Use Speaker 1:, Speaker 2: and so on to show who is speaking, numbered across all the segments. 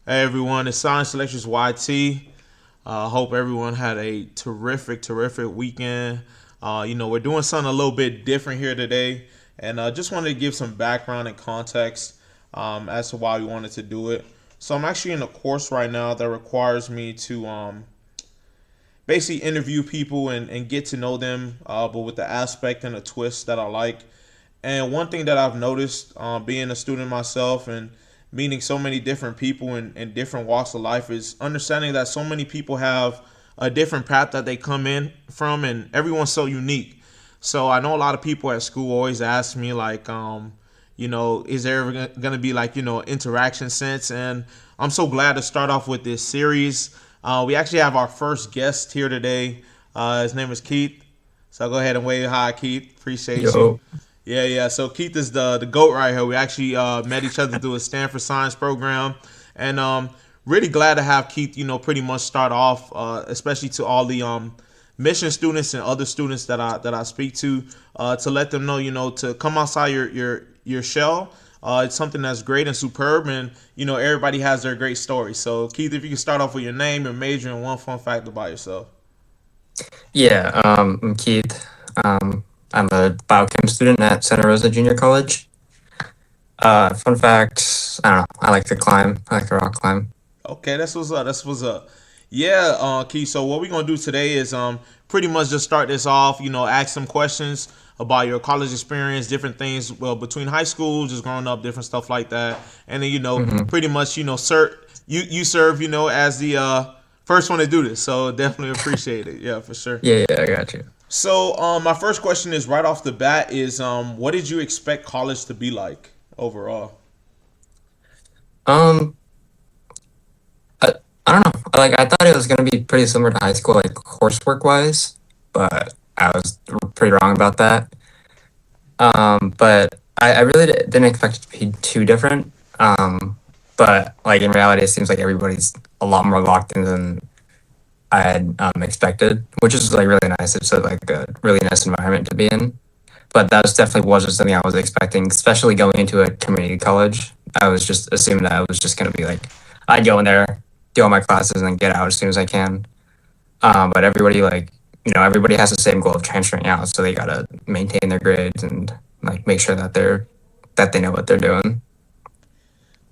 Speaker 1: Hey everyone, it's Science Lectures YT. Hope everyone had a terrific weekend. We're doing something a little bit different here today, and just wanted to give some background and context as to why we wanted to do it. So I'm actually in a course right now that requires me to basically interview people and get to know them, but with the aspect and a twist that I like. And one thing that I've noticed, being a student myself and meeting so many different people in different walks of life, is understanding that so many people have a different path that they come in from, and everyone's so unique. So I know a lot of people at school always ask me like, is there ever going to be like, interaction sense? And I'm so glad to start off with this series. We actually have our first guest here today. His name is Keith. So go ahead and wave hi, Keith. Appreciate you.
Speaker 2: Yo,
Speaker 1: Yeah. So Keith is the goat right here. We actually met each other through a Stanford Science program, and really glad to have Keith. Pretty much start off, especially to all the mission students and other students that I speak to let them know, to come outside your shell. It's something that's great and superb, and everybody has their great story. So Keith, if you can start off with your name, your major, and one fun fact about yourself.
Speaker 2: yeah, I'm Keith. I'm a biochem student at Santa Rosa Junior College. Fun fact, I don't know, I like to climb. I like to rock climb.
Speaker 1: Okay, that's what's up. That's what's up. Yeah, Key. So what we're gonna do today is pretty much just start this off. Ask some questions about your college experience, different things. Well, between high school, just growing up, different stuff like that, and then
Speaker 2: hmm
Speaker 1: pretty much sir, you serve as the first one to do this. So definitely appreciate it. Yeah, for sure.
Speaker 2: Yeah, I got you.
Speaker 1: So my first question is right off the bat is what did you expect college to be like overall?
Speaker 2: Um, I, I don't know. Like, I thought it was gonna be pretty similar to high school, like coursework wise, but I was pretty wrong about that. But I really didn't expect it to be too different. But like in reality, it seems like everybody's a lot more locked in than I had expected, which is like really nice. It's like a really nice environment to be in. But that was definitely wasn't something I was expecting, especially going into a community college. I was just assuming that it was just going to be like I'd go in there, do all my classes, and then get out as soon as I can. But everybody everybody has the same goal of transferring out, so they gotta maintain their grades and like make sure that they know what they're doing.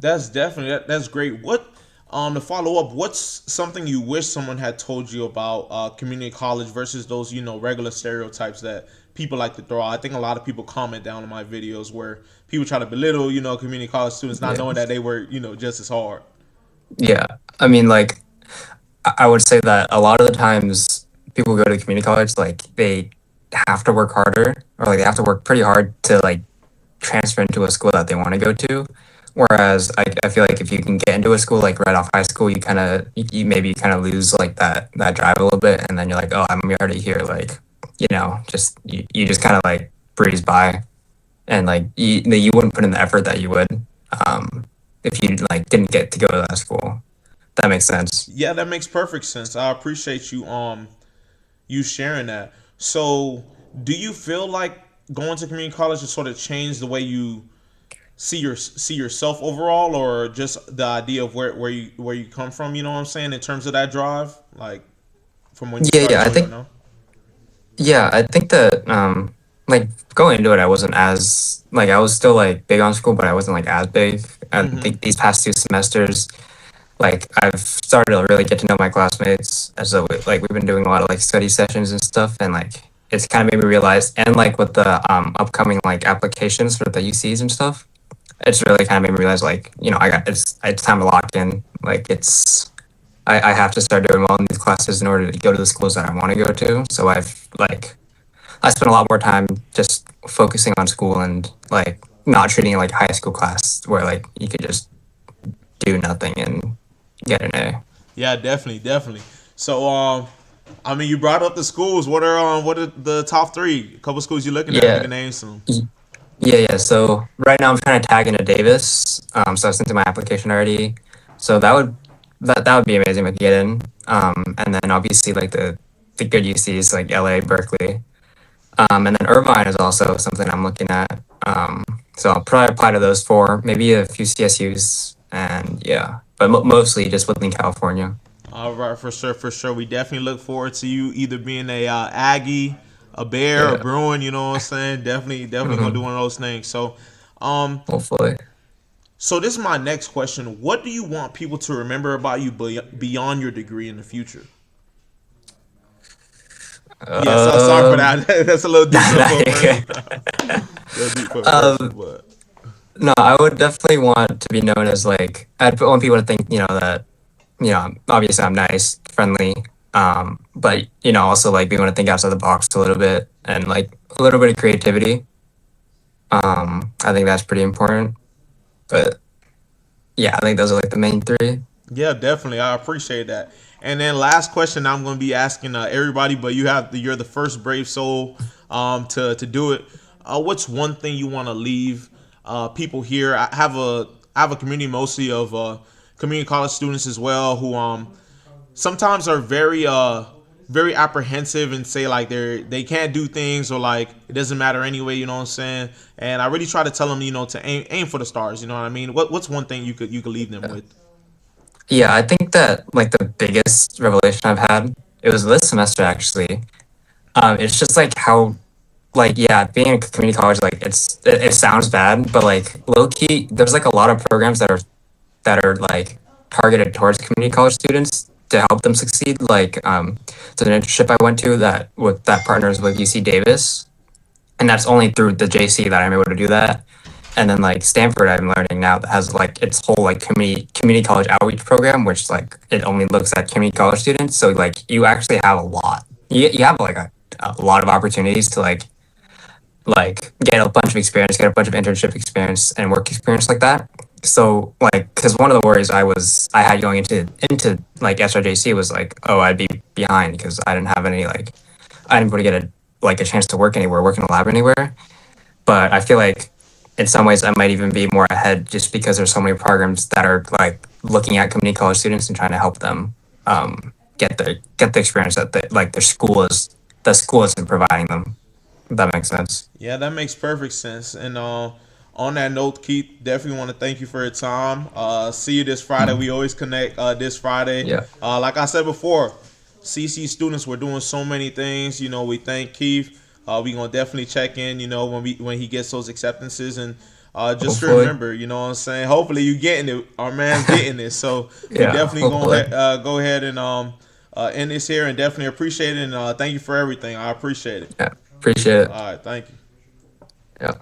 Speaker 1: That's definitely that's great. What to follow up? What's something you wish someone had told you about community college versus those regular stereotypes that people like to throw out? I think a lot of people comment down on my videos where people try to belittle community college students, not
Speaker 2: Yeah,
Speaker 1: knowing that they were just as hard.
Speaker 2: yeah. I mean, like I would say that a lot of the times people go to community college, like they have to work harder or like they have to work pretty hard to like transfer into a school that they want to go to. Whereas I feel like if you can get into a school like right off high school, you maybe kind of lose like that drive a little bit, and then you're like, oh, I'm already here. Like, just you just kind of like breeze by, and like you wouldn't put in the effort that you would um, if you like didn't get to go to that school. That makes sense.
Speaker 1: Yeah, that makes perfect sense. I appreciate you sharing that. So, do you feel like going to community college has sort of changed the way you see yourself overall, or just the idea of where you come from? You know what I'm saying in terms of that drive, like from when you
Speaker 2: Yeah,
Speaker 1: started
Speaker 2: yeah.
Speaker 1: to where you are now.
Speaker 2: I think that like going into it, I wasn't as like I was still like big on school, but I wasn't like as big. I
Speaker 1: Mm-hmm.
Speaker 2: think these past 2 semesters, like I've started to really get to know my classmates, as so like we've been doing a lot of like study sessions and stuff, and like it's kind of made me realize, and like with the upcoming like applications for the UCs and stuff, it's really kind of made me realize like it's time to lock in. Like I have to start doing well in these classes in order to go to the schools that I want to go to. So I spent a lot more time just focusing on school and like not treating it like a high school class where like you could just do nothing and get an A.
Speaker 1: Yeah, definitely. So, I mean, you brought up the schools. What are the top three? A couple schools you looking at? If you
Speaker 2: Yeah,
Speaker 1: can name some.
Speaker 2: y- yeah. So right now I'm trying to tag into Davis. So I sent in my application already. So that would be amazing if I get in. And then obviously like the good UCs like LA, Berkeley. And then Irvine is also something I'm looking at. So I'll probably apply to those four, maybe a few CSUs, and yeah. but mostly just within California.
Speaker 1: All right, for sure, for sure. We definitely look forward to you either being a Aggie, a Bear, a
Speaker 2: Yeah.
Speaker 1: Bruin. You know what I'm saying? Definitely, definitely gonna do
Speaker 2: Hmm.
Speaker 1: one of those things. Um,
Speaker 2: Hopefully.
Speaker 1: so this is my next question. What do you want people to remember about you beyond your degree in the future? Yeah, so sorry for
Speaker 2: Um,
Speaker 1: that. That's a little deep for a
Speaker 2: okay.
Speaker 1: person. A little deep for a person,
Speaker 2: um,
Speaker 1: but
Speaker 2: no, I would definitely want to be known as like I'd want people to think, that obviously I'm nice, friendly, but also like being able to think outside the box a little bit and like a little bit of creativity. I think that's pretty important. But yeah, I think those are like the main three.
Speaker 1: yeah, definitely. I appreciate that. And then last question I'm going to be asking everybody, but you're the first brave soul to do it. What's one thing you want to leave people here? I have a community mostly of community college students as well who sometimes are very apprehensive and say like they can't do things or like it doesn't matter anyway, you know what I'm saying? And I really try to tell them, to aim for the stars, you know what I mean? What's one thing you could leave them with?
Speaker 2: Yeah, I think that like the biggest revelation I've had, it was this semester actually. It's just like how like yeah, being in community college, like it sounds bad, but like low key, there's like a lot of programs that are like targeted towards community college students to help them succeed. Like it's an internship I went to that partners with UC Davis, and that's only through the JC that I'm able to do that. And then like Stanford, I'm learning now that has like its whole like community college outreach program, which like it only looks at community college students. So like you actually have a lot. You have like a lot of opportunities to like get a bunch of experience, get a bunch of internship experience and work experience like that. So like, because one of the worries I had going into like SRJC was like, oh, I'd be behind because I didn't have any like I didn't really get a chance to work anywhere, work in a lab anywhere. But I feel like in some ways I might even be more ahead just because there's so many programs that are like looking at community college students and trying to help them get the experience that like the school isn't providing them. If that makes sense.
Speaker 1: Yeah, that makes perfect sense. And on that note, Keith, definitely want to thank you for your time. See you this Friday.
Speaker 2: Mm.
Speaker 1: We always connect this Friday.
Speaker 2: Yeah.
Speaker 1: Like I said before, CC students, we're doing so many things. We thank Keith. We gonna definitely check in. When he gets those acceptances and. Just
Speaker 2: Hopefully.
Speaker 1: remember, you know what I'm saying. Hopefully, you getting it. Our man's getting it. So we
Speaker 2: Yeah.
Speaker 1: definitely
Speaker 2: Hopefully.
Speaker 1: go ahead and end this here, and definitely appreciate it. And thank you for everything. I appreciate it.
Speaker 2: Yeah. Appreciate it.
Speaker 1: All right, thank you.
Speaker 2: Yeah.